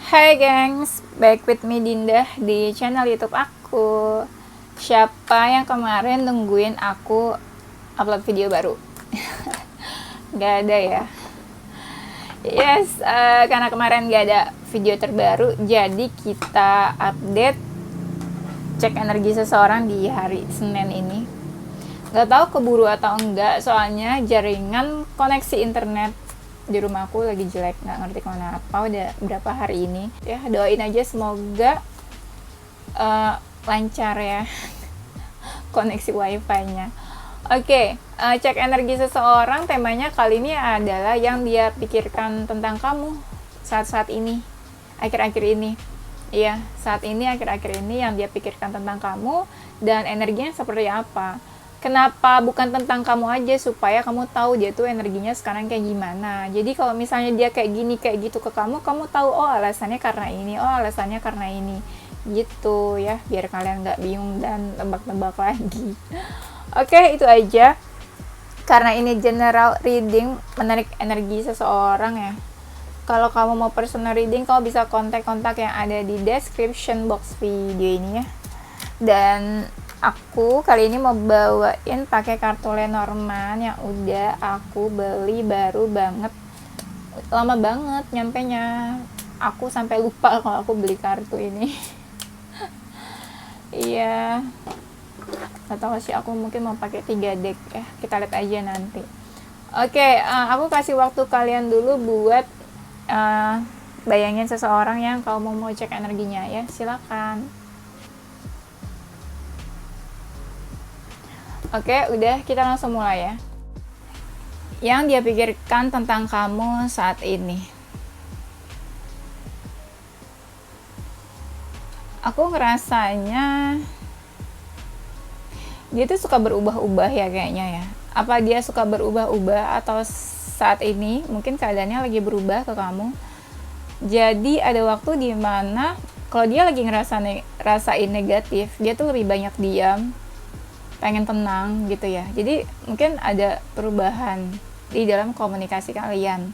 Hai gengs, back with me Dinda di channel YouTube aku. Siapa yang kemarin nungguin aku upload video baru? Gak ada ya. Yes, karena kemarin gak ada video terbaru, jadi kita update cek energi seseorang di hari Senin ini. Gak tahu keburu atau enggak, soalnya jaringan koneksi internet di rumahku lagi jelek, nggak ngerti kenapa udah berapa hari ini. Ya doain aja semoga lancar ya koneksi wifi-nya. Oke, cek energi seseorang, temanya kali ini adalah yang dia pikirkan tentang kamu saat-saat ini, akhir-akhir ini. Iya, saat ini, akhir-akhir ini yang dia pikirkan tentang kamu dan energinya seperti apa. Kenapa bukan tentang kamu aja, supaya kamu tahu dia tuh energinya sekarang kayak gimana. Jadi kalau misalnya dia kayak gini, kayak gitu ke kamu tahu, oh alasannya karena ini, oh alasannya karena ini. Gitu ya, biar kalian nggak bingung dan tebak-tebak lagi. Oke, itu aja. Karena ini general reading, menarik energi seseorang ya. Kalau kamu mau personal reading, kamu bisa kontak-kontak yang ada di description box video ini ya. Dan aku kali ini mau bawain pakai kartu Lenormand yang udah aku beli baru banget. Lama banget nyampenya. Aku sampai lupa kalau aku beli kartu ini. Iya. Gak tau sih, aku mungkin mau pakai 3 deck ya. Kita lihat aja nanti. Oke, aku kasih waktu kalian dulu buat bayangin seseorang yang kamu mau cek energinya ya. Silakan. Oke, udah, kita langsung mulai ya. Yang dia pikirkan tentang kamu saat ini. Aku ngerasanya dia tuh suka berubah-ubah ya kayaknya ya. Apa dia suka berubah-ubah atau saat ini mungkin keadaannya lagi berubah ke kamu. Jadi ada waktu dimana kalau dia lagi rasain negatif, dia tuh lebih banyak diam, pengen tenang gitu ya. Jadi mungkin ada perubahan di dalam komunikasi kalian.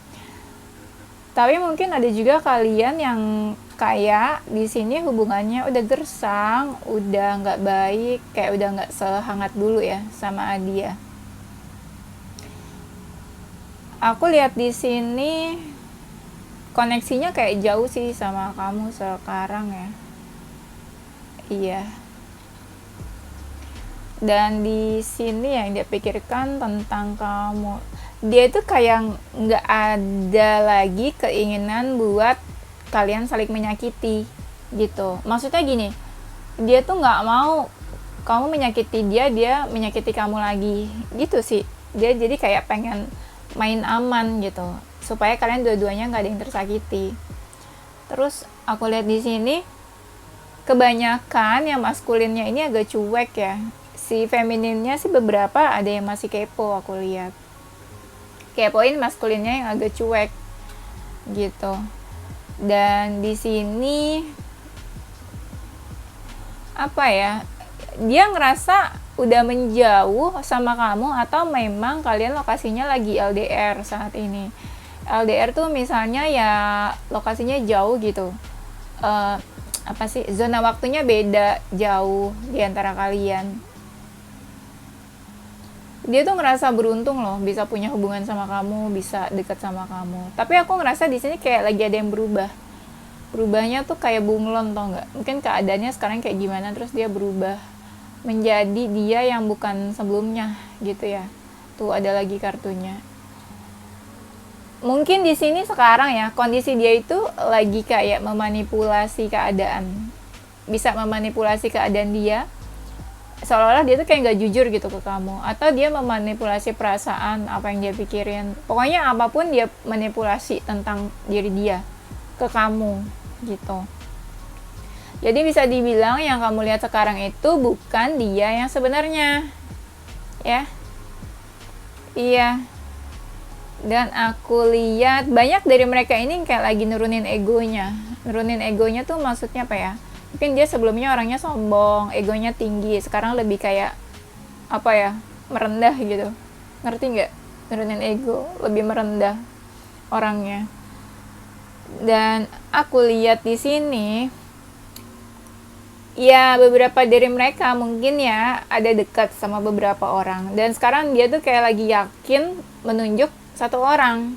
Tapi mungkin ada juga kalian yang kayak di sini hubungannya udah gersang, udah nggak baik, kayak udah nggak sehangat dulu ya sama dia. Aku lihat di sini koneksinya kayak jauh sih sama kamu sekarang ya. Iya. Dan di sini yang dia pikirkan tentang kamu, dia itu kayak nggak ada lagi keinginan buat kalian saling menyakiti gitu. Maksudnya gini, dia tuh nggak mau kamu menyakiti dia, dia menyakiti kamu lagi gitu sih. Dia jadi kayak pengen main aman gitu, supaya kalian dua-duanya nggak ada yang tersakiti. Terus aku lihat di sini kebanyakan yang maskulinnya ini agak cuek ya. Si femininnya sih beberapa ada yang masih kepo, aku lihat. Kepoin maskulinnya yang agak cuek gitu. Dan di sini apa ya? Dia ngerasa udah menjauh sama kamu, atau memang kalian lokasinya lagi LDR saat ini. LDR tuh misalnya ya lokasinya jauh gitu. Apa sih? Zona waktunya beda jauh di antara kalian. Dia tuh ngerasa beruntung loh bisa punya hubungan sama kamu, bisa deket sama kamu. Tapi aku ngerasa di sini kayak lagi ada yang berubah. Berubahnya tuh kayak bunglon, tau nggak? Mungkin keadaannya sekarang kayak gimana, terus dia berubah menjadi dia yang bukan sebelumnya gitu ya. Tuh ada lagi kartunya. Mungkin di sini sekarang ya kondisi dia itu lagi kayak memanipulasi keadaan. Bisa memanipulasi keadaan dia, seolah-olah dia tuh kayak nggak jujur gitu ke kamu, atau dia memanipulasi perasaan apa yang dia pikirin. Pokoknya apapun dia manipulasi tentang diri dia ke kamu gitu. Jadi bisa dibilang yang kamu lihat sekarang itu bukan dia yang sebenarnya ya. Iya. Dan aku lihat banyak dari mereka ini kayak lagi nurunin egonya. Nurunin egonya tuh maksudnya apa ya? Mungkin dia sebelumnya orangnya sombong, egonya tinggi, sekarang lebih kayak apa ya, merendah gitu. Ngerti nggak? Nurunin ego, lebih merendah orangnya. Dan aku lihat di sini, ya beberapa dari mereka mungkin ya ada dekat sama beberapa orang. Dan sekarang dia tuh kayak lagi yakin menunjuk satu orang.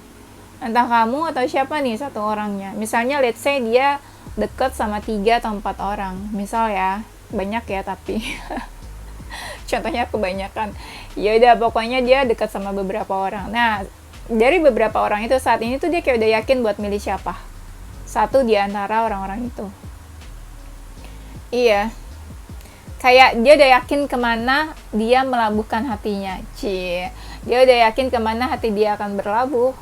Entah kamu atau siapa nih satu orangnya. Misalnya let's say dia dekat sama 3 atau 4 orang. Misal ya, banyak ya tapi contohnya kebanyakan. Ya udah pokoknya dia dekat sama beberapa orang. Nah, dari beberapa orang itu saat ini tuh dia kayak udah yakin buat milih siapa. Satu di antara orang-orang itu. Iya. Kayak dia udah yakin kemana dia melabuhkan hatinya. Cie. Dia udah yakin kemana hati dia akan berlabuh.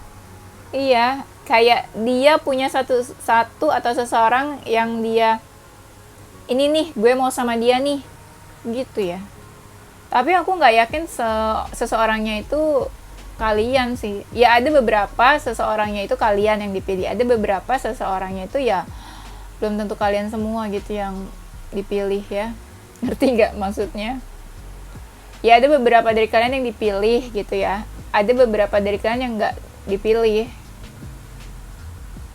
Iya. Kayak dia punya satu atau seseorang yang dia, ini nih gue mau sama dia nih. Gitu ya. Tapi aku nggak yakin seseorangnya itu kalian sih. Ya ada beberapa seseorangnya itu kalian yang dipilih. Ada beberapa seseorangnya itu ya belum tentu kalian semua gitu yang dipilih ya. Ngerti nggak maksudnya? Ya ada beberapa dari kalian yang dipilih gitu ya. Ada beberapa dari kalian yang nggak dipilih.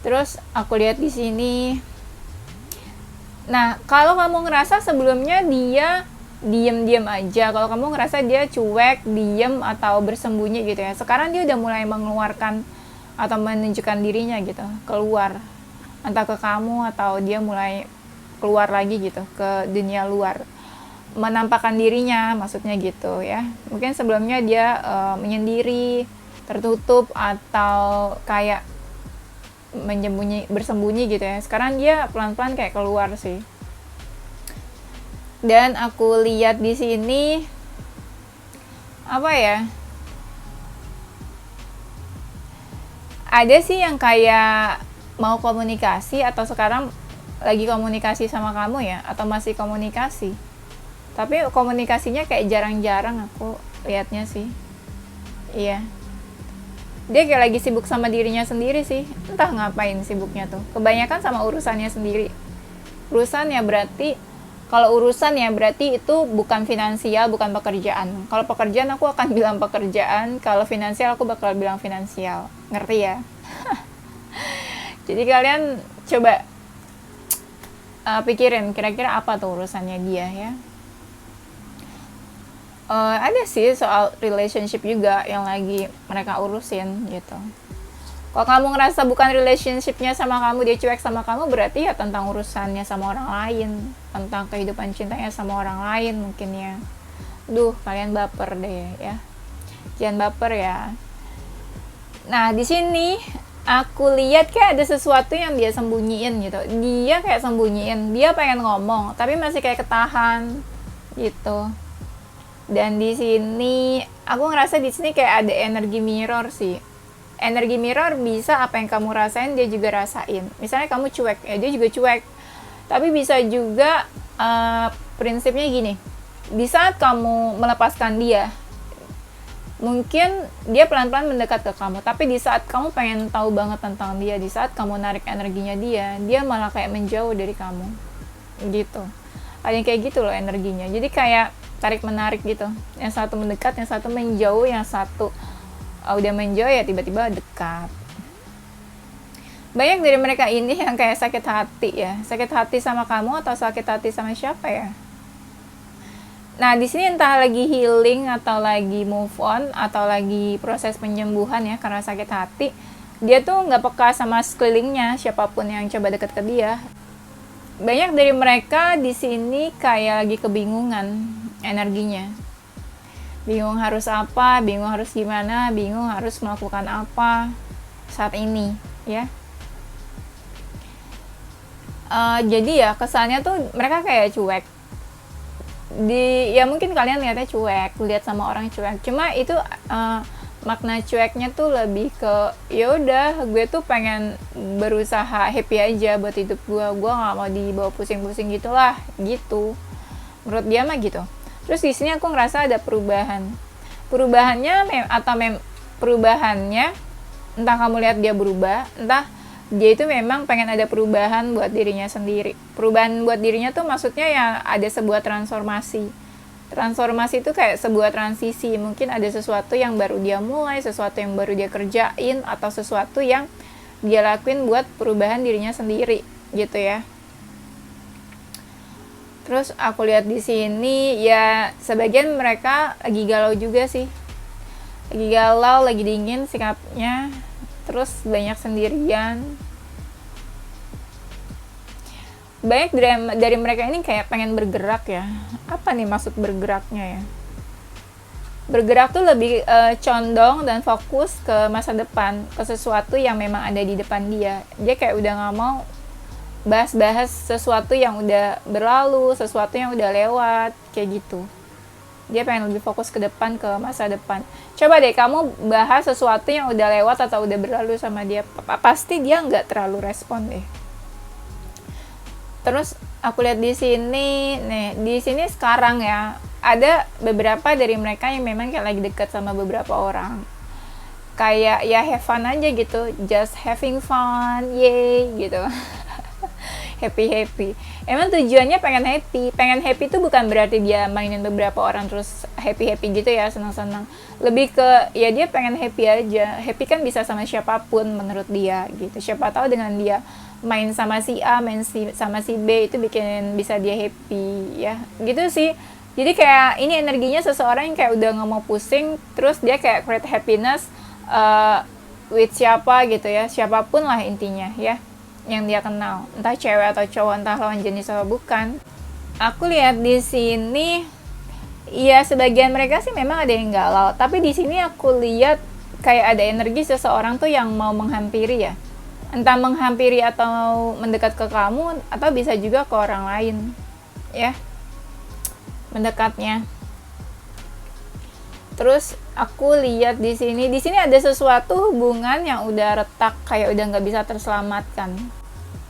Terus aku lihat di sini. Nah, kalau kamu ngerasa sebelumnya dia diem-diem aja, kalau kamu ngerasa dia cuek, diem, atau bersembunyi gitu ya, sekarang dia udah mulai mengeluarkan atau menunjukkan dirinya gitu, keluar entah ke kamu atau dia mulai keluar lagi gitu ke dunia luar, menampakkan dirinya maksudnya gitu ya. Mungkin sebelumnya dia menyendiri, tertutup, atau kayak bersembunyi gitu ya. Sekarang dia pelan-pelan kayak keluar sih. Dan aku lihat di sini apa ya? Ada sih yang kayak mau komunikasi atau sekarang lagi komunikasi sama kamu ya, atau masih komunikasi. Tapi komunikasinya kayak jarang-jarang aku lihatnya sih. Iya. Dia kayak lagi sibuk sama dirinya sendiri sih. Entah ngapain sibuknya tuh. Kebanyakan sama urusannya sendiri. Urusannya berarti, kalau urusan ya berarti itu bukan finansial, bukan pekerjaan. Kalau pekerjaan aku akan bilang pekerjaan, kalau finansial aku bakal bilang finansial. Ngerti ya? Jadi kalian coba pikirin kira-kira apa tuh urusannya dia ya. Ada sih soal relationship juga yang lagi mereka urusin gitu. Kalau kamu ngerasa bukan relationshipnya sama kamu, dia cuek sama kamu, berarti ya tentang urusannya sama orang lain, tentang kehidupan cintanya sama orang lain mungkin ya. Duh, kalian baper deh ya. Jangan baper ya. Nah, di sini aku lihat kayak ada sesuatu yang dia sembunyiin gitu. Dia kayak sembunyiin, dia pengen ngomong, tapi masih kayak ketahan gitu. Dan di sini aku ngerasa di sini kayak ada energi mirror sih. Energi mirror bisa apa yang kamu rasain dia juga rasain. Misalnya kamu cuek, ya dia juga cuek. Tapi bisa juga prinsipnya gini. Di saat kamu melepaskan dia, mungkin dia pelan-pelan mendekat ke kamu. Tapi di saat kamu pengen tahu banget tentang dia, di saat kamu narik energinya dia malah kayak menjauh dari kamu. Gitu. Ada yang kayak gitu loh energinya. Jadi kayak tarik-menarik gitu. Yang satu mendekat, yang satu menjauh, yang satu udah menjauh ya tiba-tiba dekat. Banyak dari mereka ini yang kayak sakit hati ya. Sakit hati sama kamu atau sakit hati sama siapa ya? Nah, di sini entah lagi healing atau lagi move on atau lagi proses penyembuhan ya karena sakit hati. Dia tuh nggak peka sama sekelilingnya, siapapun yang coba deket ke dia. Banyak dari mereka di sini kayak lagi kebingungan energinya. Bingung harus apa, bingung harus gimana, bingung harus melakukan apa saat ini ya. Jadi ya kesannya tuh mereka kayak cuek. Ya mungkin kalian lihatnya cuek, lihat sama orang cuek. Cuma itu makna cueknya tuh lebih ke ya udah gue tuh pengen berusaha happy aja buat hidup gue nggak mau dibawa pusing-pusing gitulah gitu. Menurut dia mah gitu. Terus di sini aku ngerasa ada perubahannya entah kamu lihat dia berubah, entah dia itu memang pengen ada perubahan buat dirinya sendiri. Perubahan buat dirinya tuh maksudnya ya ada sebuah transformasi. Transformasi itu kayak sebuah transisi. Mungkin ada sesuatu yang baru dia mulai, sesuatu yang baru dia kerjain, atau sesuatu yang dia lakuin buat perubahan dirinya sendiri gitu ya. Terus aku lihat di sini ya sebagian mereka lagi galau juga sih, lagi galau, lagi dingin sikapnya, terus banyak sendirian. Banyak dari mereka ini kayak pengen bergerak ya. Apa nih maksud bergeraknya ya? Bergerak tuh lebih condong dan fokus ke masa depan, ke sesuatu yang memang ada di depan dia. Dia kayak udah gak mau bahas-bahas sesuatu yang udah berlalu, sesuatu yang udah lewat, kayak gitu. Dia pengen lebih fokus ke depan, ke masa depan. Coba deh kamu bahas sesuatu yang udah lewat atau udah berlalu sama dia, pasti dia nggak terlalu respon deh. Terus aku lihat di sini, nih di sini sekarang ya ada beberapa dari mereka yang memang kayak lagi dekat sama beberapa orang. Kayak ya have fun aja gitu, just having fun, yay gitu. happy. Emang tujuannya pengen happy itu bukan berarti dia mainin beberapa orang terus happy gitu ya, senang-senang. Lebih ke ya dia pengen happy aja. Happy kan bisa sama siapapun menurut dia gitu. Siapa tahu dengan dia main sama si A, sama si B itu bisa dia happy ya. Gitu sih. Jadi kayak ini energinya seseorang yang kayak udah gak mau pusing, terus dia kayak create happiness with siapa gitu ya, siapapun lah intinya ya yang dia kenal, entah cewek atau cowok, entah lawan jenis atau bukan. Aku lihat di sini ya sebagian mereka sih memang ada yang galau, tapi di sini aku lihat kayak ada energi seseorang tuh yang mau menghampiri ya, entah menghampiri atau mendekat ke kamu, atau bisa juga ke orang lain ya mendekatnya. Terus aku lihat di sini ada sesuatu hubungan yang udah retak, kayak udah nggak bisa terselamatkan.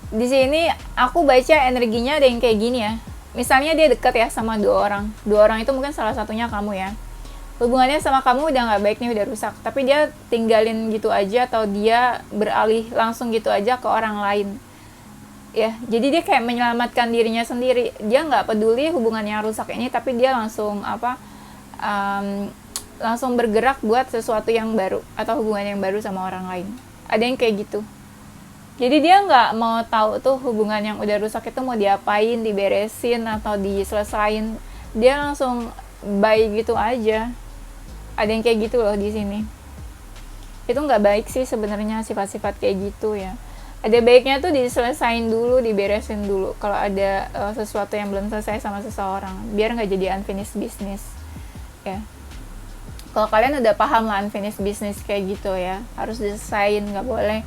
Di sini aku baca energinya ada yang kayak gini ya. Misalnya dia dekat ya sama dua orang itu mungkin salah satunya kamu ya. Hubungannya sama kamu udah nggak baik nih, udah rusak, tapi dia tinggalin gitu aja atau dia beralih langsung gitu aja ke orang lain. Ya, jadi dia kayak menyelamatkan dirinya sendiri. Dia nggak peduli hubungannya rusak ini, tapi dia langsung langsung bergerak buat sesuatu yang baru atau hubungan yang baru sama orang lain. Ada yang kayak gitu. Jadi dia nggak mau tahu tuh hubungan yang udah rusak itu mau diapain, diberesin atau diselesain. Dia langsung bye gitu aja. Ada yang kayak gitu loh di sini. Itu nggak baik sih sebenarnya sifat-sifat kayak gitu ya. Ada baiknya tuh diselesain dulu, diberesin dulu kalau ada sesuatu yang belum selesai sama seseorang, biar nggak jadi unfinished business ya. Kalau kalian udah paham lah unfinished business kayak gitu ya, harus diselesain, nggak boleh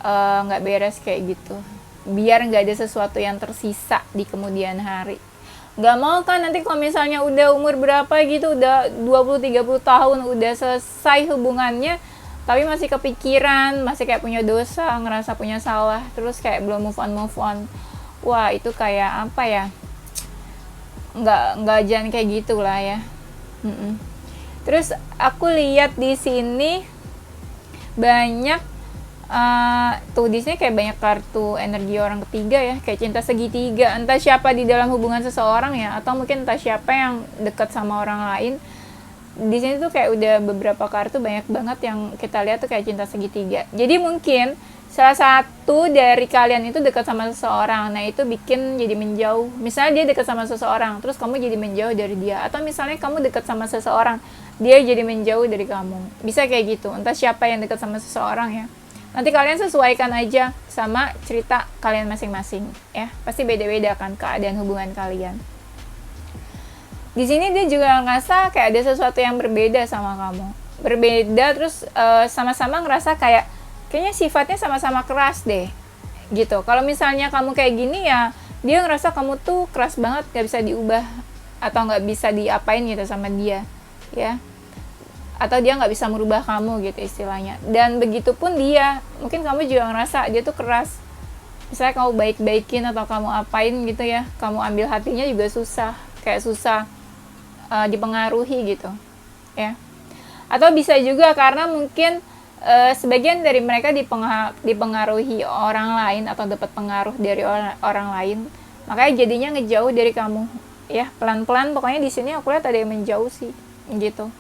nggak beres kayak gitu, biar nggak ada sesuatu yang tersisa di kemudian hari. Nggak mau kan nanti kalau misalnya udah umur berapa gitu, udah 20-30 tahun udah selesai hubungannya, tapi masih kepikiran, masih kayak punya dosa, ngerasa punya salah, terus kayak belum move on. Wah itu kayak apa ya, nggak jangan kayak gitu lah ya. Terus aku lihat di sini banyak tuh di sini kayak banyak kartu energi orang ketiga ya, kayak cinta segitiga, entah siapa di dalam hubungan seseorang ya, atau mungkin entah siapa yang dekat sama orang lain. Di sini tuh kayak udah beberapa kartu banyak banget yang kita lihat tuh kayak cinta segitiga. Jadi mungkin salah satu dari kalian itu dekat sama seseorang, nah itu bikin jadi menjauh. Misalnya dia dekat sama seseorang, terus kamu jadi menjauh dari dia, atau misalnya kamu dekat sama seseorang, dia jadi menjauh dari kamu. Bisa kayak gitu, entah siapa yang dekat sama seseorang ya. Nanti kalian sesuaikan aja sama cerita kalian masing-masing ya. Pasti beda-beda kan keadaan hubungan kalian. Di sini dia juga ngerasa kayak ada sesuatu yang berbeda sama kamu. Berbeda terus sama-sama ngerasa kayaknya sifatnya sama-sama keras deh. Gitu. Kalau misalnya kamu kayak gini ya, dia ngerasa kamu tuh keras banget, gak bisa diubah atau gak bisa diapain gitu sama dia. Ya. Atau dia nggak bisa merubah kamu gitu istilahnya. Dan begitupun dia, mungkin kamu juga ngerasa dia tuh keras. Misalnya kamu baik-baikin atau kamu apain gitu ya, kamu ambil hatinya juga susah, kayak susah dipengaruhi gitu ya. Atau bisa juga karena mungkin sebagian dari mereka dipengaruhi orang lain atau dapat pengaruh dari orang lain, makanya jadinya ngejauh dari kamu ya, pelan-pelan. Pokoknya di sini aku lihat ada yang menjauh sih gitu.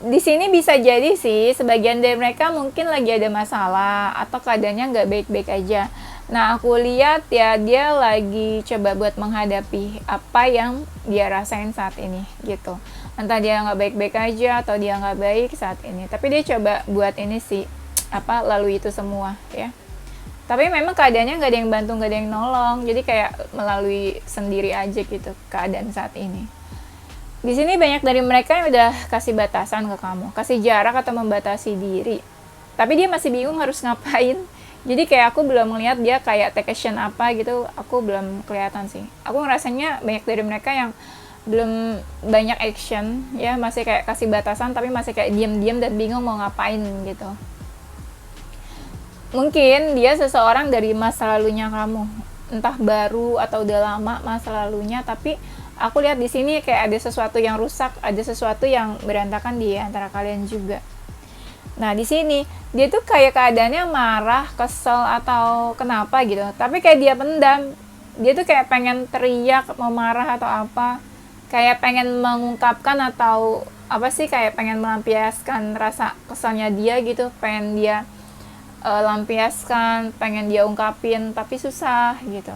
Di sini bisa jadi sih sebagian dari mereka mungkin lagi ada masalah atau keadaannya nggak baik-baik aja. Nah, aku lihat ya dia lagi coba buat menghadapi apa yang dia rasain saat ini gitu. Entah dia nggak baik-baik aja atau dia nggak baik saat ini. Tapi dia coba buat ini sih lalui itu semua ya. Tapi memang keadaannya nggak ada yang bantu, nggak ada yang nolong. Jadi kayak melalui sendiri aja gitu keadaan saat ini. Di sini banyak dari mereka yang udah kasih batasan ke kamu, kasih jarak atau membatasi diri. Tapi dia masih bingung harus ngapain. Jadi kayak aku belum melihat dia kayak take action apa gitu, aku belum kelihatan sih. Aku ngerasanya banyak dari mereka yang belum banyak action, ya masih kayak kasih batasan tapi masih kayak diam-diam dan bingung mau ngapain gitu. Mungkin dia seseorang dari masa lalunya kamu, entah baru atau udah lama masa lalunya, tapi aku lihat di sini kayak ada sesuatu yang rusak, ada sesuatu yang berantakan di antara kalian juga. Nah, di sini dia tuh kayak keadaannya marah, kesel atau kenapa gitu. Tapi kayak dia pendam. Dia tuh kayak pengen teriak, mau marah atau apa. Kayak pengen mengungkapkan atau apa sih, kayak pengen melampiaskan rasa kesalnya dia gitu, pengen dia lampiaskan, pengen dia ungkapin tapi susah gitu.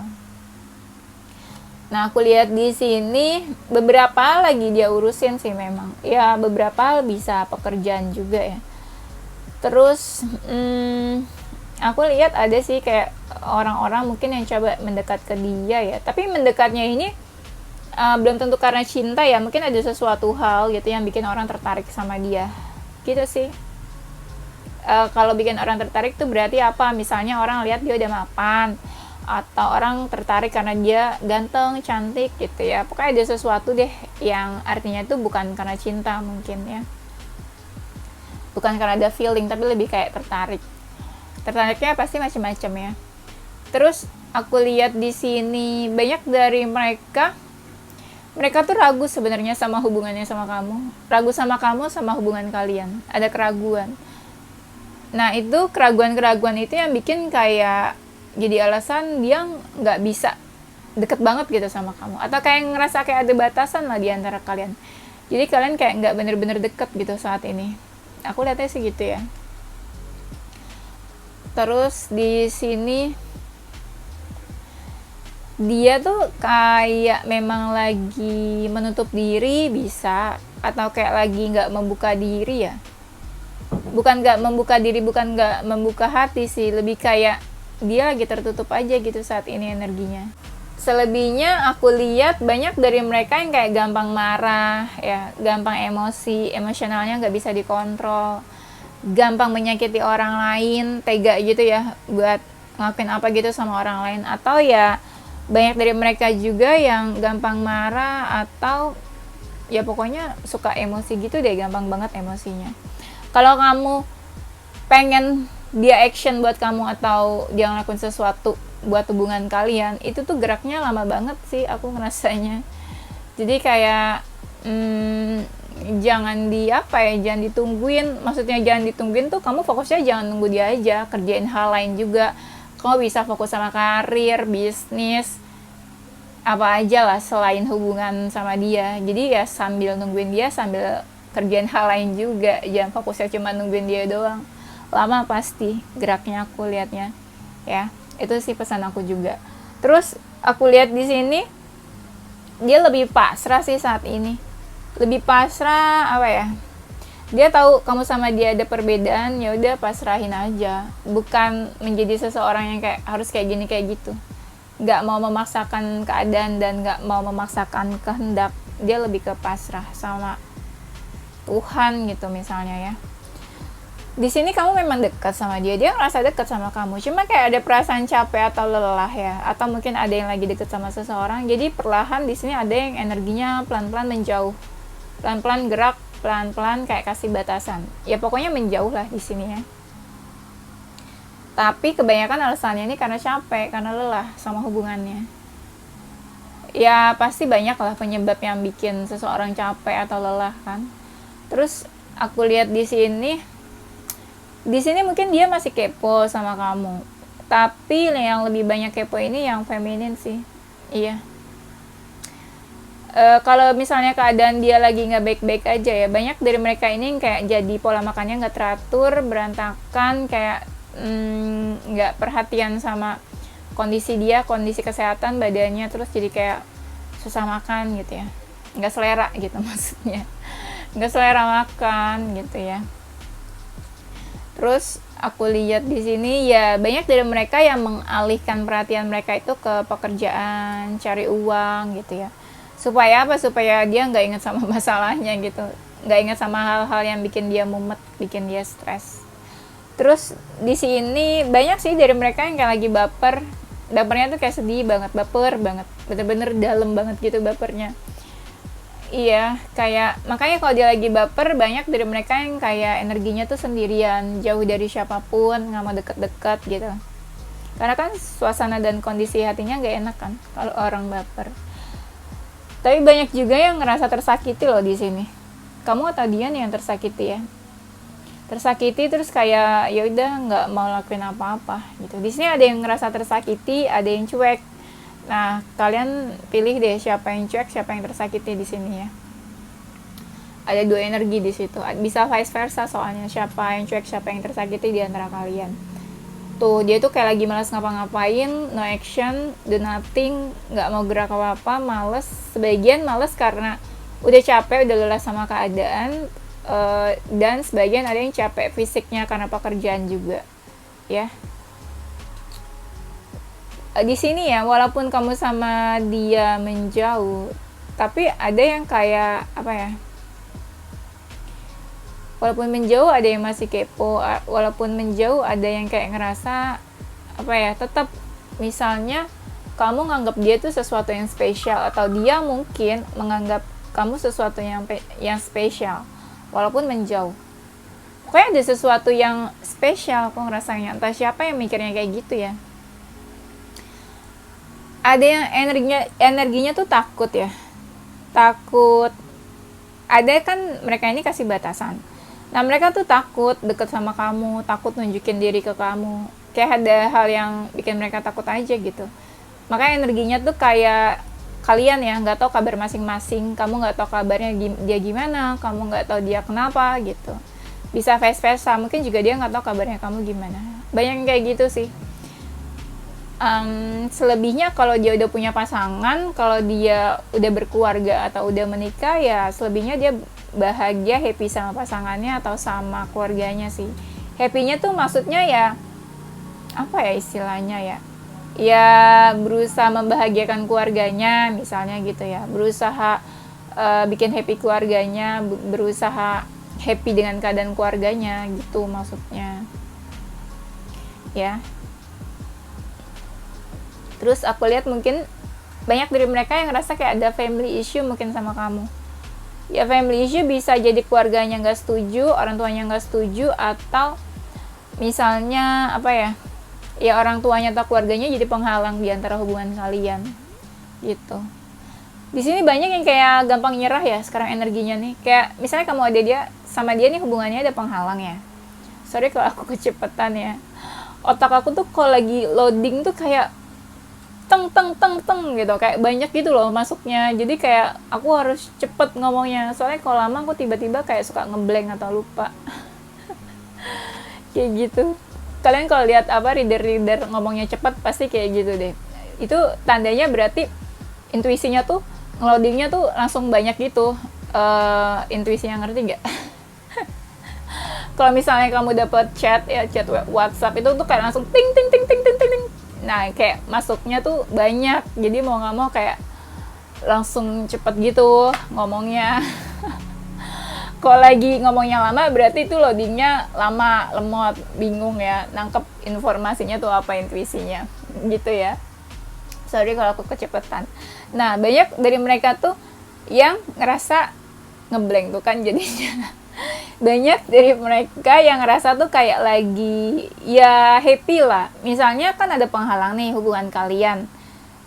Nah, aku lihat di sini beberapa lagi dia urusin sih memang. Ya, beberapa bisa pekerjaan juga ya. Terus aku lihat ada sih kayak orang-orang mungkin yang coba mendekat ke dia ya. Tapi mendekatnya ini belum tentu karena cinta ya. Mungkin ada sesuatu hal gitu yang bikin orang tertarik sama dia. Gitu sih. Kalau bikin orang tertarik tuh berarti apa? Misalnya orang lihat dia udah mapan, atau orang tertarik karena dia ganteng, cantik gitu ya. Pokoknya ada sesuatu deh yang artinya itu bukan karena cinta mungkin ya. Bukan karena ada feeling, tapi lebih kayak tertarik. Tertariknya pasti macam-macam ya. Terus aku lihat di sini banyak dari mereka tuh ragu sebenarnya sama hubungannya sama kamu. Ragu sama kamu, sama hubungan kalian. Ada keraguan. Nah, itu keraguan-keraguan itu yang bikin kayak jadi alasan dia nggak bisa deket banget gitu sama kamu, atau kayak ngerasa kayak ada batasan lah di antara kalian. Jadi kalian kayak nggak bener-bener deket gitu saat ini. Aku lihatnya sih gitu ya. Terus di sini dia tuh kayak memang lagi menutup diri bisa, atau kayak lagi nggak membuka diri ya. Bukan nggak membuka diri, bukan nggak membuka hati sih, lebih kayak dia lagi tertutup aja gitu saat ini energinya. Selebihnya aku lihat banyak dari mereka yang kayak gampang marah ya, gampang emosi, emosionalnya nggak bisa dikontrol, gampang menyakiti orang lain, tega gitu ya buat ngelakuin apa gitu sama orang lain. Atau ya banyak dari mereka juga yang gampang marah atau ya pokoknya suka emosi gitu deh, gampang banget emosinya. Kalau kamu pengen dia action buat kamu atau dia ngelakuin sesuatu buat hubungan kalian, itu tuh geraknya lama banget sih aku ngerasanya. Jadi kayak jangan jangan ditungguin. Maksudnya jangan ditungguin tuh, kamu fokusnya jangan nunggu dia aja, kerjain hal lain juga. Kamu bisa fokus sama karir, bisnis, apa aja lah selain hubungan sama dia. Jadi ya sambil nungguin dia, sambil kerjain hal lain juga, jangan fokusnya cuma nungguin dia doang. Lama pasti geraknya aku lihatnya ya. Itu sih pesan aku juga. Terus aku lihat di sini dia lebih pasrah sih saat ini. Lebih pasrah apa ya? Dia tahu kamu sama dia ada perbedaan, ya udah pasrahin aja. Bukan menjadi seseorang yang kayak harus kayak gini kayak gitu. Nggak mau memaksakan keadaan dan nggak mau memaksakan kehendak. Dia lebih ke pasrah sama Tuhan gitu misalnya ya. Di sini kamu memang dekat sama dia ngerasa dekat sama kamu, cuma kayak ada perasaan capek atau lelah ya, atau mungkin ada yang lagi dekat sama seseorang. Jadi perlahan di sini ada yang energinya pelan-pelan menjauh, pelan-pelan gerak, pelan-pelan kayak kasih batasan. Ya pokoknya menjauh lah di sini ya. Tapi kebanyakan alasannya ini karena capek, karena lelah sama hubungannya. Ya pasti banyak lah penyebab yang bikin seseorang capek atau lelah kan. Terus aku lihat di sini mungkin dia masih kepo sama kamu. Tapi yang lebih banyak kepo ini yang feminin sih. Iya. Kalau misalnya keadaan dia lagi nggak baik-baik aja ya, banyak dari mereka ini kayak jadi pola makannya nggak teratur, berantakan, kayak nggak perhatian sama kondisi dia, kondisi kesehatan badannya, terus jadi kayak susah makan gitu ya, nggak selera gitu maksudnya, nggak selera makan gitu ya. Terus aku lihat di sini ya banyak dari mereka yang mengalihkan perhatian mereka itu ke pekerjaan, cari uang gitu ya. Supaya apa? Supaya dia nggak ingat sama masalahnya gitu, nggak ingat sama hal-hal yang bikin dia mumet, bikin dia stres. Terus di sini banyak sih dari mereka yang kayak lagi baper. Bapernya tuh kayak sedih banget, baper banget, bener-bener dalam banget gitu bapernya. Iya, kayak makanya kalau dia lagi baper, banyak dari mereka yang kayak energinya tuh sendirian, jauh dari siapapun, nggak mau deket-deket gitu. Karena kan suasana dan kondisi hatinya nggak enak kan kalau orang baper. Tapi banyak juga yang ngerasa tersakiti loh di sini. Kamu atau dia nih yang tersakiti ya? Tersakiti terus kayak ya udah nggak mau lakuin apa-apa gitu. Di sini ada yang ngerasa tersakiti, ada yang cuek. Nah, kalian pilih deh siapa yang cuek, siapa yang tersakiti di sini ya. Ada dua energi di situ. Bisa vice versa soalnya, siapa yang cuek, siapa yang tersakiti di antara kalian. Tuh, dia tuh kayak lagi malas ngapa-ngapain, no action, do nothing, nggak mau gerak apa-apa, males. Sebagian males karena udah capek, udah lelah sama keadaan, dan sebagian ada yang capek fisiknya karena pekerjaan juga, ya. Di sini ya, walaupun kamu sama dia menjauh, tapi ada yang kayak apa ya, walaupun menjauh ada yang masih kepo, walaupun menjauh ada yang kayak ngerasa apa ya, tetap misalnya kamu nganggap dia tuh sesuatu yang spesial, atau dia mungkin menganggap kamu sesuatu yang spesial walaupun menjauh. Pokoknya ada sesuatu yang spesial aku ngerasanya, entah siapa yang mikirnya kayak gitu ya. Ada yang energinya tuh takut ya, takut. Ada kan mereka ini kasih batasan. Nah, mereka tuh takut deket sama kamu, takut nunjukin diri ke kamu, kayak ada hal yang bikin mereka takut aja gitu. Makanya energinya tuh kayak kalian ya nggak tahu kabar masing-masing, kamu nggak tahu kabarnya dia gimana, kamu nggak tahu dia kenapa gitu. Bisa vice versa, mungkin juga dia nggak tahu kabarnya kamu gimana. Banyak kayak gitu sih. Selebihnya kalau dia udah punya pasangan, kalau dia udah berkeluarga atau udah menikah, ya selebihnya dia bahagia, happy sama pasangannya atau sama keluarganya sih. Happy-nya tuh maksudnya ya apa ya istilahnya ya, ya berusaha membahagiakan keluarganya misalnya gitu ya, berusaha bikin happy keluarganya, berusaha happy dengan keadaan keluarganya gitu maksudnya ya. Terus aku lihat mungkin banyak dari mereka yang ngerasa kayak ada family issue mungkin sama kamu. Ya family issue bisa jadi keluarganya nggak setuju, orang tuanya nggak setuju, atau misalnya apa ya, ya orang tuanya atau keluarganya jadi penghalang di antara hubungan kalian gitu. Di sini banyak yang kayak gampang nyerah ya sekarang energinya nih. Kayak misalnya kamu ada dia sama dia nih hubungannya ada penghalang ya. Sorry kalau aku kecepetan ya. Otak aku tuh kalau lagi loading tuh kayak teng gitu, kayak banyak gitu loh masuknya, jadi kayak aku harus cepet ngomongnya, soalnya kalau lama aku tiba-tiba kayak suka ngeblank atau lupa. Kayak gitu. Kalian kalau lihat apa reader ngomongnya cepet pasti kayak gitu deh, itu tandanya berarti intuisinya tuh ngeloadingnya tuh langsung banyak gitu. Intuisinya, ngerti nggak? Kalau misalnya kamu dapat chat WhatsApp itu tuh kayak langsung ting. Nah, kayak masuknya tuh banyak, jadi mau nggak mau kayak langsung cepet gitu ngomongnya. Kalau lagi ngomongnya lama berarti itu loadingnya lama, lemot, bingung ya nangkep informasinya tuh apa intuisinya gitu ya. Sorry kalau aku kecepetan. Nah, banyak dari mereka tuh yang ngerasa ngeblank tuh kan jadinya. Banyak dari mereka yang ngerasa tuh kayak lagi ya happy lah. Misalnya kan ada penghalang nih hubungan kalian,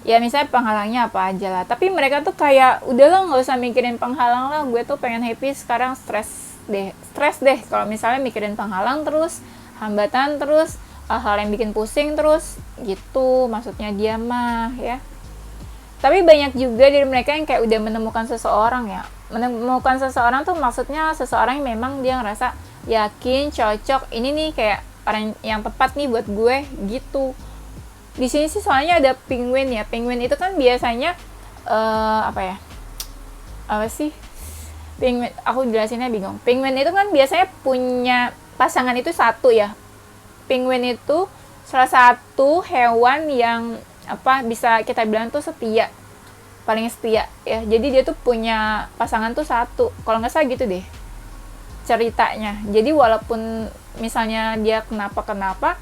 ya misalnya penghalangnya apa aja lah, tapi mereka tuh kayak udahlah nggak usah mikirin penghalang lah, gue tuh pengen happy sekarang, stres deh kalau misalnya mikirin penghalang terus, hambatan terus, hal-hal yang bikin pusing terus gitu maksudnya dia mah ya. Tapi banyak juga dari mereka yang kayak udah menemukan seseorang ya. Menemukan seseorang tuh maksudnya seseorang yang memang dia ngerasa yakin, cocok, ini nih kayak orang yang tepat nih buat gue gitu. Di sini sih soalnya ada penguin ya. Penguin itu kan biasanya apa ya? Apa sih? Penguin, aku jelasinnya bingung. Penguin itu kan biasanya punya pasangan itu satu ya. Penguin itu salah satu hewan yang apa bisa kita bilang tuh setia, paling setia ya. Jadi dia tuh punya pasangan tuh satu, kalau nggak salah gitu deh ceritanya. Jadi walaupun misalnya dia kenapa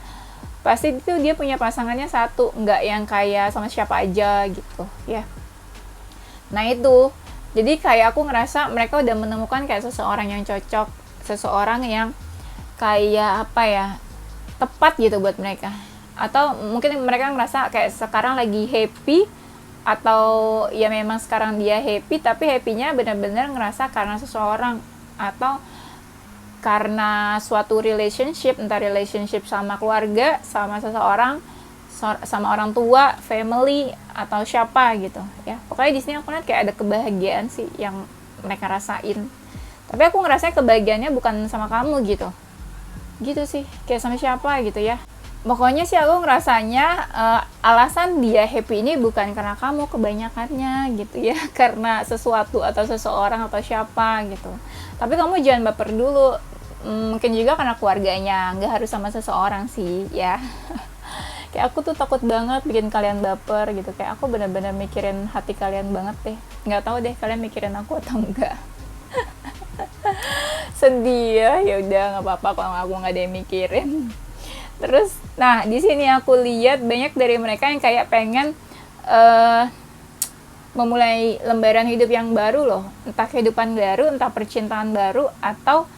pasti itu dia punya pasangannya satu, nggak yang kayak sama siapa aja gitu ya. Nah itu, jadi kayak aku ngerasa mereka udah menemukan kayak seseorang yang cocok, seseorang yang kayak apa ya, tepat gitu buat mereka. Atau mungkin mereka ngerasa kayak sekarang lagi happy, atau ya memang sekarang dia happy, tapi happy-nya benar-benar ngerasa karena seseorang, atau karena suatu relationship, entah relationship sama keluarga, sama seseorang, sama orang tua, family, atau siapa gitu ya. Pokoknya di sini aku lihat kayak ada kebahagiaan sih yang mereka rasain. Tapi aku ngerasa kebahagiaannya bukan sama kamu gitu sih, kayak sama siapa gitu ya. Pokoknya sih aku ngerasanya alasan dia happy ini bukan karena kamu kebanyakannya gitu ya, karena sesuatu atau seseorang atau siapa gitu. Tapi kamu jangan baper dulu, mungkin juga karena keluarganya, nggak harus sama seseorang sih ya. Kayak aku tuh takut banget bikin kalian baper gitu, kayak aku benar-benar mikirin hati kalian banget deh. Nggak tahu deh kalian mikirin aku atau enggak. Sedih ya udah nggak apa-apa kalau aku nggak ada yang mikirin. Terus nah di sini aku lihat banyak dari mereka yang kayak pengen memulai lembaran hidup yang baru loh, entah kehidupan baru, entah percintaan baru, atau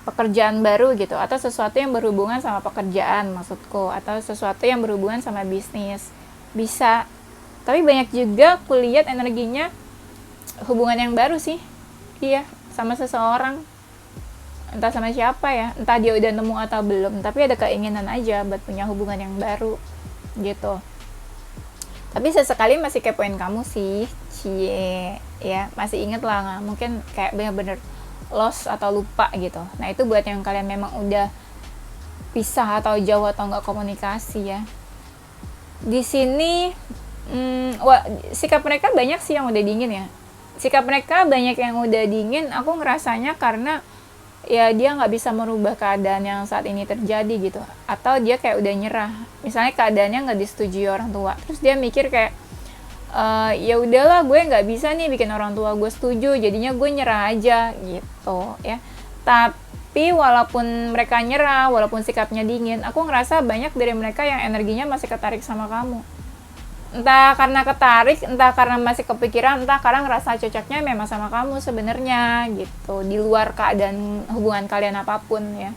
pekerjaan baru gitu, atau sesuatu yang berhubungan sama pekerjaan maksudku, atau sesuatu yang berhubungan sama bisnis, bisa. Tapi banyak juga aku lihat energinya hubungan yang baru sih, iya, sama seseorang, entah sama siapa ya, entah dia udah nemu atau belum, tapi ada keinginan aja buat punya hubungan yang baru gitu. Tapi sesekali masih kepoin kamu sih, cie ya, masih inget lah, nggak mungkin kayak bener-bener lost atau lupa gitu. Nah itu buat yang kalian memang udah pisah atau jauh atau nggak komunikasi ya. Di sini sikap mereka banyak sih yang udah dingin ya. Sikap mereka banyak yang udah dingin. Aku ngerasanya karena ya dia nggak bisa merubah keadaan yang saat ini terjadi gitu, atau dia kayak udah nyerah. Misalnya keadaannya nggak disetujui orang tua, terus dia mikir kayak ya udahlah gue nggak bisa nih bikin orang tua gue setuju, jadinya gue nyerah aja gitu ya. Tapi walaupun mereka nyerah, walaupun sikapnya dingin, aku ngerasa banyak dari mereka yang energinya masih ketarik sama kamu. Entah karena ketarik, entah karena masih kepikiran, entah karena ngerasa cocoknya memang sama kamu sebenarnya gitu, di luar keadaan hubungan kalian apapun ya.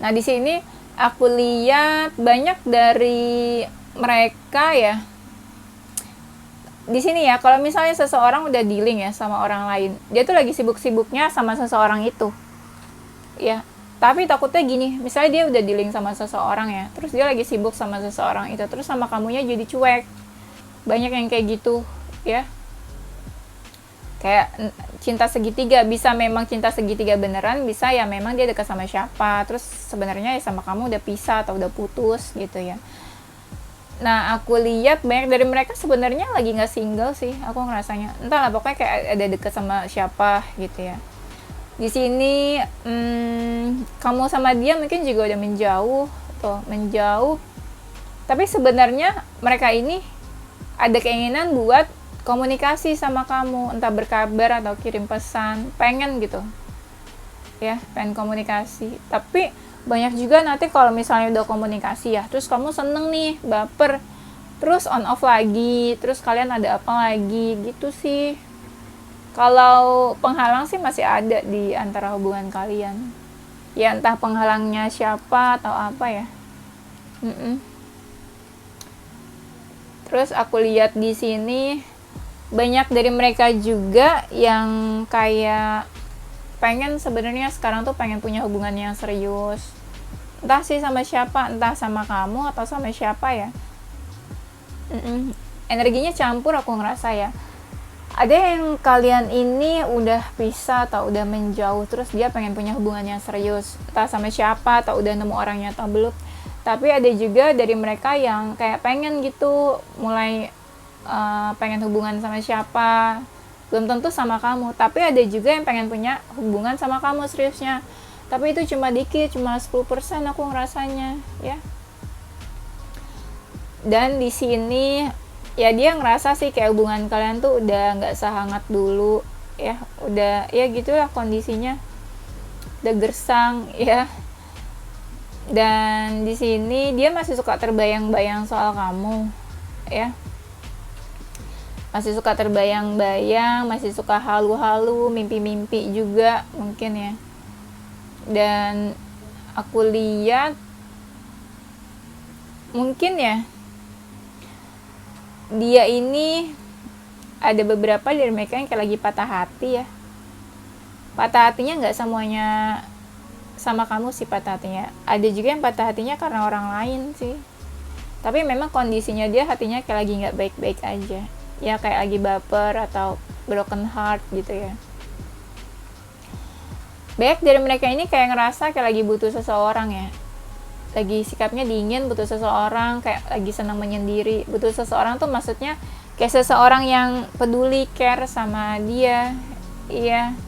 Nah di sini aku lihat banyak dari mereka ya. Di sini ya, kalau misalnya seseorang udah dealing ya sama orang lain, dia tuh lagi sibuk-sibuknya sama seseorang itu ya. Tapi takutnya gini, misalnya dia udah dealing sama seseorang ya, terus dia lagi sibuk sama seseorang itu, terus sama kamunya jadi cuek. Banyak yang kayak gitu ya. Kayak cinta segitiga, bisa memang cinta segitiga beneran, bisa ya memang dia dekat sama siapa, terus sebenarnya ya sama kamu udah pisah atau udah putus gitu ya. Nah aku lihat banyak dari mereka sebenarnya lagi nggak single sih, aku ngerasanya. Entahlah pokoknya kayak ada dekat sama siapa gitu ya. Di sini kamu sama dia mungkin juga udah menjauh. Tapi sebenarnya mereka ini ada keinginan buat komunikasi sama kamu, entah berkabar atau kirim pesan, pengen gitu ya, pengen komunikasi. Tapi banyak juga nanti kalau misalnya udah komunikasi ya, terus kamu seneng nih, baper, terus on off lagi, terus kalian ada apa lagi gitu sih. Kalau penghalang sih masih ada di antara hubungan kalian ya, entah penghalangnya siapa atau apa ya. Terus aku lihat di sini banyak dari mereka juga yang kayak pengen sebenarnya sekarang tuh pengen punya hubungan yang serius, entah sih sama siapa, entah sama kamu atau sama siapa ya. energinya campur aku ngerasa ya. Ada yang kalian ini udah pisah atau udah menjauh, terus dia pengen punya hubungan yang serius, entah sama siapa atau udah nemu orangnya atau belum. Tapi ada juga dari mereka yang kayak pengen gitu, mulai pengen hubungan sama siapa, belum tentu sama kamu. Tapi ada juga yang pengen punya hubungan sama kamu seriusnya, tapi itu cuma dikit, cuma 10% aku ngerasanya ya. Dan di sini ya dia ngerasa sih kayak hubungan kalian tuh udah nggak sehangat dulu ya, udah ya gitulah kondisinya, udah gersang ya. Dan di sini dia masih suka terbayang-bayang soal kamu ya, masih suka terbayang-bayang, masih suka halu-halu, mimpi-mimpi juga mungkin ya. Dan aku lihat mungkin ya dia ini ada beberapa dari mereka yang kayak lagi patah hati ya. Patah hatinya nggak semuanya sama kamu sih patah hatinya. Ada juga yang patah hatinya karena orang lain sih. Tapi memang kondisinya dia hatinya kayak lagi nggak baik-baik aja. Ya kayak lagi baper atau broken heart gitu ya. Banyak dari mereka ini kayak ngerasa kayak lagi butuh seseorang ya. Lagi sikapnya dingin, butuh seseorang, kayak lagi senang menyendiri. Butuh seseorang tuh maksudnya kayak seseorang yang peduli, care sama dia. Iya.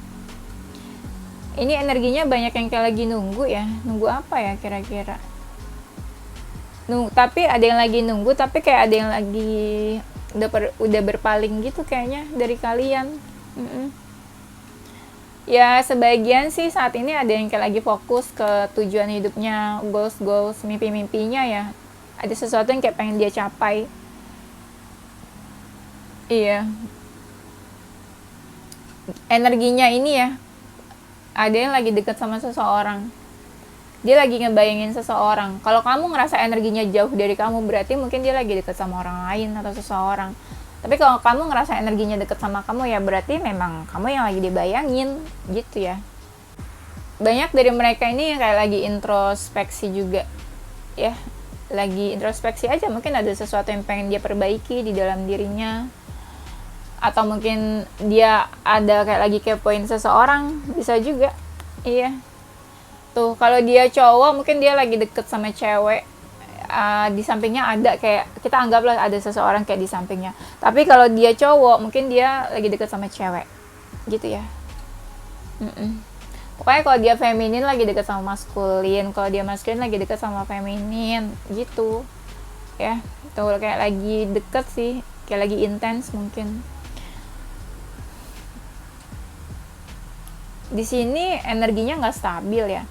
Ini energinya banyak yang kayak lagi nunggu ya. Nunggu apa ya kira-kira? Tapi ada yang lagi nunggu, tapi kayak ada yang lagi udah berpaling gitu kayaknya dari kalian. Ya sebagian sih saat ini ada yang kayak lagi fokus ke tujuan hidupnya, goals, mimpi-mimpinya ya. Ada sesuatu yang kayak pengen dia capai. Iya. Energinya ini ya, ada yang lagi deket sama seseorang. Dia lagi ngebayangin seseorang. Kalau kamu ngerasa energinya jauh dari kamu, berarti mungkin dia lagi deket sama orang lain atau seseorang. Tapi kalau kamu ngerasa energinya deket sama kamu ya berarti memang kamu yang lagi dibayangin gitu ya. Banyak dari mereka ini yang kayak lagi introspeksi juga ya. Lagi introspeksi aja, mungkin ada sesuatu yang pengen dia perbaiki di dalam dirinya. Atau mungkin dia ada kayak lagi kepoin seseorang, bisa juga. Iya. Tuh, kalau dia cowok mungkin dia lagi deket sama cewek. Di sampingnya ada kayak, kita anggaplah ada seseorang kayak di sampingnya. Tapi kalau dia cowok mungkin dia lagi deket sama cewek gitu ya. Pokoknya kalau dia feminin lagi deket sama maskulin, kalau dia maskulin lagi deket sama feminin gitu ya. Tuh kayak lagi deket sih, kayak lagi intens mungkin. Di sini energinya nggak stabil ya.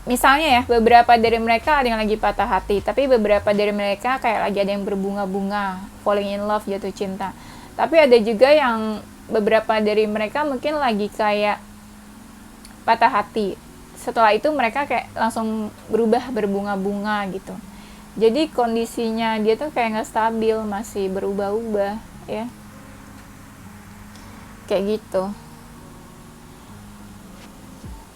Misalnya ya, beberapa dari mereka ada yang lagi patah hati, tapi beberapa dari mereka kayak lagi ada yang berbunga-bunga, falling in love, jatuh cinta. Tapi ada juga yang beberapa dari mereka mungkin lagi kayak patah hati. Setelah itu mereka kayak langsung berubah berbunga-bunga gitu. Jadi kondisinya dia tuh kayak nggak stabil, masih berubah-ubah ya. Kayak gitu.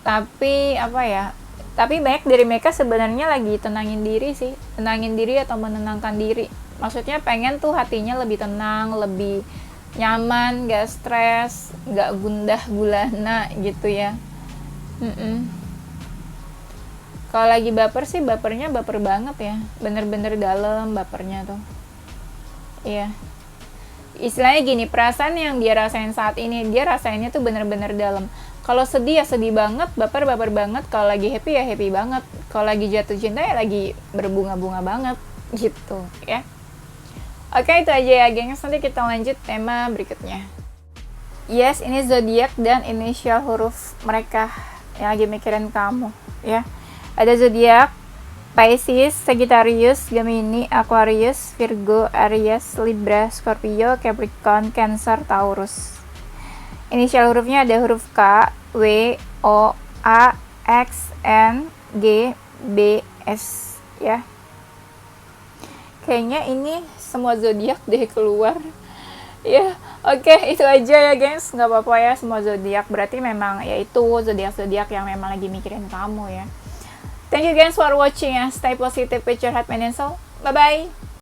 Tapi apa ya? Tapi banyak dari mereka sebenarnya lagi tenangin diri sih, tenangin diri atau menenangkan diri. Maksudnya pengen tuh hatinya lebih tenang, lebih nyaman, gak stres, gak gundah gulana gitu ya. Kalau lagi baper sih bapernya baper banget ya, bener-bener dalam bapernya tuh. Iya. Istilahnya gini, perasaan yang dia rasain saat ini, dia rasainnya tuh bener-bener dalam. Kalau sedih ya sedih banget, baper banget. Kalau lagi happy ya happy banget. Kalau lagi jatuh cinta ya lagi berbunga-bunga banget gitu ya. Oke, itu aja ya gengs. Nanti kita lanjut tema berikutnya. Yes, ini zodiak dan inisial huruf mereka yang lagi mikirin kamu ya. Ada zodiak Pisces, Sagittarius, Gemini, Aquarius, Virgo, Aries, Libra, Scorpio, Capricorn, Cancer, Taurus. Inisial hurufnya ada huruf K, W, O, A, X, N, G, B, S ya. Kayaknya ini semua zodiak deh keluar. Ya, oke, itu aja ya guys. Nggak apa-apa ya semua zodiak. Berarti memang ya itu zodiak-zodiak yang memang lagi mikirin kamu ya. Thank you guys for watching ya. Stay positive with your heart and soul. Bye-bye.